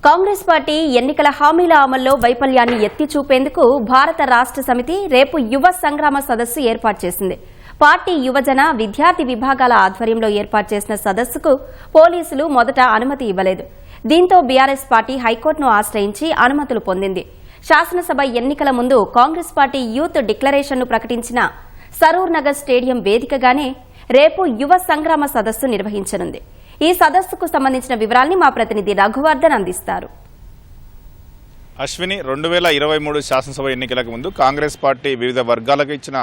Congress party ఎన్నికల హామీల అమల్లో వైఫల్యాన్ని ఎత్తి చూపేందుకు భారత రాష్ట్ర సమితి రేపు యువ సంగ్రామ సదస్సు ఏర్పాటు చేసింది. పార్టీ యువజన విద్యార్థి విభాగాల ఆధ్వర్యంలో ఏర్పాటు చేసిన సదస్సుకు పోలీసులు మొదట అనుమతి ఇవ్వలేదు. దీంతో బీఆర్ఎస్ పార్టీ హైకోర్టును ఆశ్రయించి అనుమతులు పొందింది. శాసనసభ ఎన్నికల ముందు కాంగ్రెస్ పార్టీ యూత్ డిక్లరేషన్ను ప్రకటించిన సరూర్ నగర్ స్టేడియం వేదికగానే రేపు యువ సంగ్రామ సదస్సు నిర్వహించనుంది. ఈ సదస్సుకు సంబంధించిన వివరాల్ని మా ప్రతినిధి రఘువర్ధన్ అందిస్తారు. అశ్విని 2023 శాసనసభ ఎన్నికలకు ముందు కాంగ్రెస్ పార్టీ వివిధ వర్గాలకు ఇచ్చిన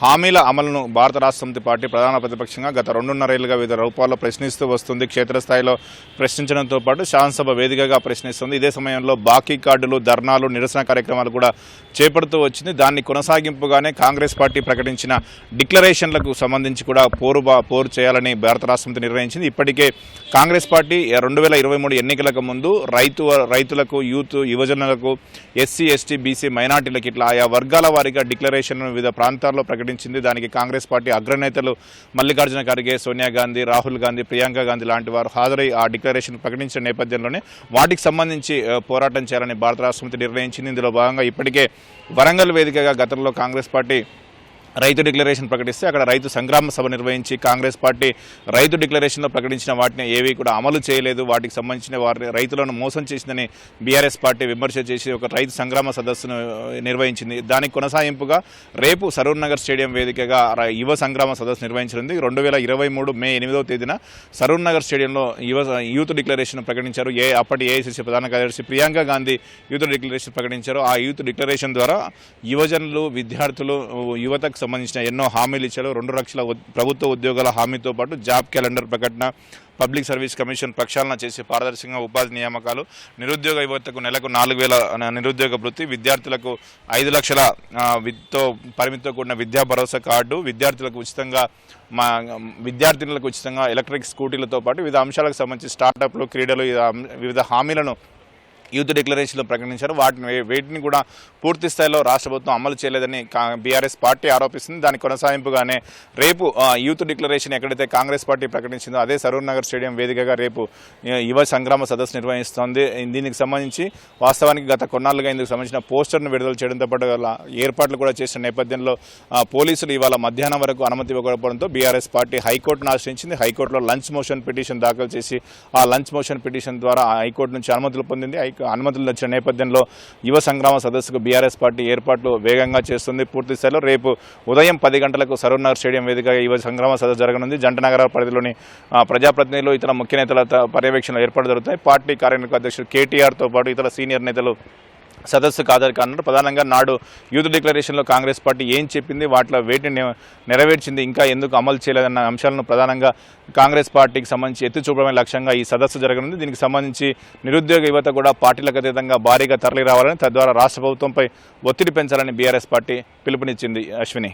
హామీల అమలును భారత రాష్ట్ర సమితి పార్టీ ప్రధాన ప్రతిపక్షంగా గత 2.5 ఏళ్లుగా వివిధ రూపాల్లో ప్రశ్నిస్తూ వస్తుంది. క్షేత్రస్థాయిలో ప్రశ్నించడంతో పాటు శాసనసభ వేదికగా ప్రశ్నిస్తుంది. ఇదే సమయంలో బాకీ కార్డులు, ధర్నాలు, నిరసన కార్యక్రమాలు కూడా చేపడుతూ వచ్చింది. దాన్ని కొనసాగింపుగానే కాంగ్రెస్ పార్టీ ప్రకటించిన డిక్లరేషన్లకు సంబంధించి కూడా పోరు చేయాలని భారత రాష్ట్ర సమితి నిర్ణయించింది. ఇప్పటికే కాంగ్రెస్ పార్టీ 2023 ఎన్నికలకు ముందు రైతులకు, యూత్, యువజనులకు, ఎస్సీ, ఎస్టీ, బీసీ, మైనార్టీలకు ఇట్లా ఆయా వర్గాల వారీగా డిక్లరేషన్ను వివిధ ప్రాంతాల్లో ప్రకటించింది. దానికి కాంగ్రెస్ పార్టీ అగ్రనేతలు మల్లికార్జున ఖర్గే, సోనియా గాంధీ, రాహుల్ గాంధీ, ప్రియాంక గాంధీ లాంటి వారు హాజరై ఆ డిక్లరేషన్ ప్రకటించిన నేపథ్యంలోనే వాటికి సంబంధించి పోరాటం చేయాలని భారత రాష్ట్ర సమితి నిర్ణయించింది. ఇందులో భాగంగా ఇప్పటికే వరంగల్ వేదికగా గతంలో కాంగ్రెస్ పార్టీ రైతు డిక్లరేషన్ ప్రకటిస్తే అక్కడ రైతు సంగ్రామ సభ నిర్వహించి కాంగ్రెస్ పార్టీ రైతు డిక్లరేషన్లో ప్రకటించిన వాటిని ఏవి కూడా అమలు చేయలేదు, వాటికి సంబంధించిన రైతులను మోసం చేసిందని బీఆర్ఎస్ పార్టీ విమర్శ చేసి ఒక రైతు సంగ్రామ సదస్సును నిర్వహించింది. దానికి కొనసాగింపుగా రేపు సరూర్ నగర్ స్టేడియం వేదికగా యువ సంగ్రామ సదస్సు నిర్వహించనుంది. 2023 మే 8వ తేదీన సరూర్ నగర్ స్టేడియంలో యూత్ డిక్లరేషన్ ప్రకటించారు. అప్పటి ఏఐసీసీ ప్రధాన కార్యదర్శి ప్రియాంక గాంధీ యూత్ డిక్లరేషన్ ప్రకటించారు. ఆ యూత్ డిక్లరేషన్ ద్వారా యువజనులు, విద్యార్థులు, యువతకు సంబంధించిన ఎన్నో హామీలు ఇచ్చారు. 2 లక్షల ప్రభుత్వ ఉద్యోగాల హామీతో పాటు జాబ్ క్యాలెండర్ ప్రకటన, పబ్లిక్ సర్వీస్ కమిషన్ ప్రక్షాళన చేసి పారదర్శకంగా ఉపాధి నియామకాలు, నిరుద్యోగ యువతకు నెలకు 4,000 నిరుద్యోగ వృత్తి, విద్యార్థులకు 5 లక్షల పరిమితితో కూడిన విద్యా భరోసా కార్డు, విద్యార్థులకు ఉచితంగా ఎలక్ట్రిక్ స్కూటీలతో పాటు వివిధ అంశాలకు సంబంధించి స్టార్టప్లు, క్రీడలు, వివిధ హామీలను యూత్ డిక్లరేషన్లో ప్రకటించారు. వీటిని కూడా పూర్తి స్థాయిలో రాష్ట్ర ప్రభుత్వం అమలు చేయలేదని బీఆర్ఎస్ పార్టీ ఆరోపిస్తుంది. దానికి కొనసాగింపుగానే రేపు యూత్ డిక్లరేషన్ ఎక్కడైతే కాంగ్రెస్ పార్టీ ప్రకటించిందో అదే సరూర్ నగర్ స్టేడియం వేదికగా రేపు యువ సంగ్రామ సదస్సు నిర్వహిస్తోంది. దీనికి సంబంధించి వాస్తవానికి గత కొన్నాళ్ళుగా ఇందుకు సంబంధించిన పోస్టర్ను విడుదల చేయడంతో పాటు ఏర్పాట్లు కూడా చేసిన నేపథ్యంలో పోలీసులు ఇవాళ మధ్యాహ్నం వరకు అనుమతి ఇవ్వకపోవడంతో బీఆర్ఎస్ పార్టీ హైకోర్టును ఆశ్రయించింది. హైకోర్టులో లంచ్ మోషన్ పిటిషన్ దాఖలు చేసి ఆ లంచ్ మోషన్ పిటిషన్ ద్వారా హైకోర్టు నుంచి అనుమతులు పొందింది. అనుమతులు వచ్చిన నేపథ్యంలో యువ సంగ్రామ సదస్సుకు బీఆర్ఎస్ పార్టీ ఏర్పాట్లు వేగంగా చేస్తుంది. పూర్తి స్థాయిలో రేపు ఉదయం 10 గంటలకు సరూర్ నగర్ స్టేడియం వేదికగా యువ సంగ్రామ సదస్సు జరగనుంది. జంట నగరాల పరిధిలోని ప్రజాప్రతినిధులు, ఇతర ముఖ్య నేతల పర్యవేక్షణలో ఏర్పాటు జరుగుతాయి. పార్టీ కార్యనిర్వాహక అధ్యక్షుడు కేటీఆర్తో పాటు ఇతర సీనియర్ నేతలు సదస్సుకు హాజరు కానున్నారు. ప్రధానంగా నాడు యూత్ డిక్లరేషన్లో కాంగ్రెస్ పార్టీ ఏం చెప్పింది, వాటిలో వేటిని నెరవేర్చింది, ఇంకా ఎందుకు అమలు చేయలేదన్న అంశాలను ప్రధానంగా కాంగ్రెస్ పార్టీకి సంబంధించి ఎత్తి చూపడమే లక్ష్యంగా ఈ సదస్సు జరగనుంది. దీనికి సంబంధించి నిరుద్యోగ యువత కూడా పార్టీలకు అతీతంగా భారీగా తరలి రావాలని, తద్వారా రాష్ట్ర ప్రభుత్వంపై ఒత్తిడి పెంచాలని బీఆర్ఎస్ పార్టీ పిలుపునిచ్చింది. అశ్విని.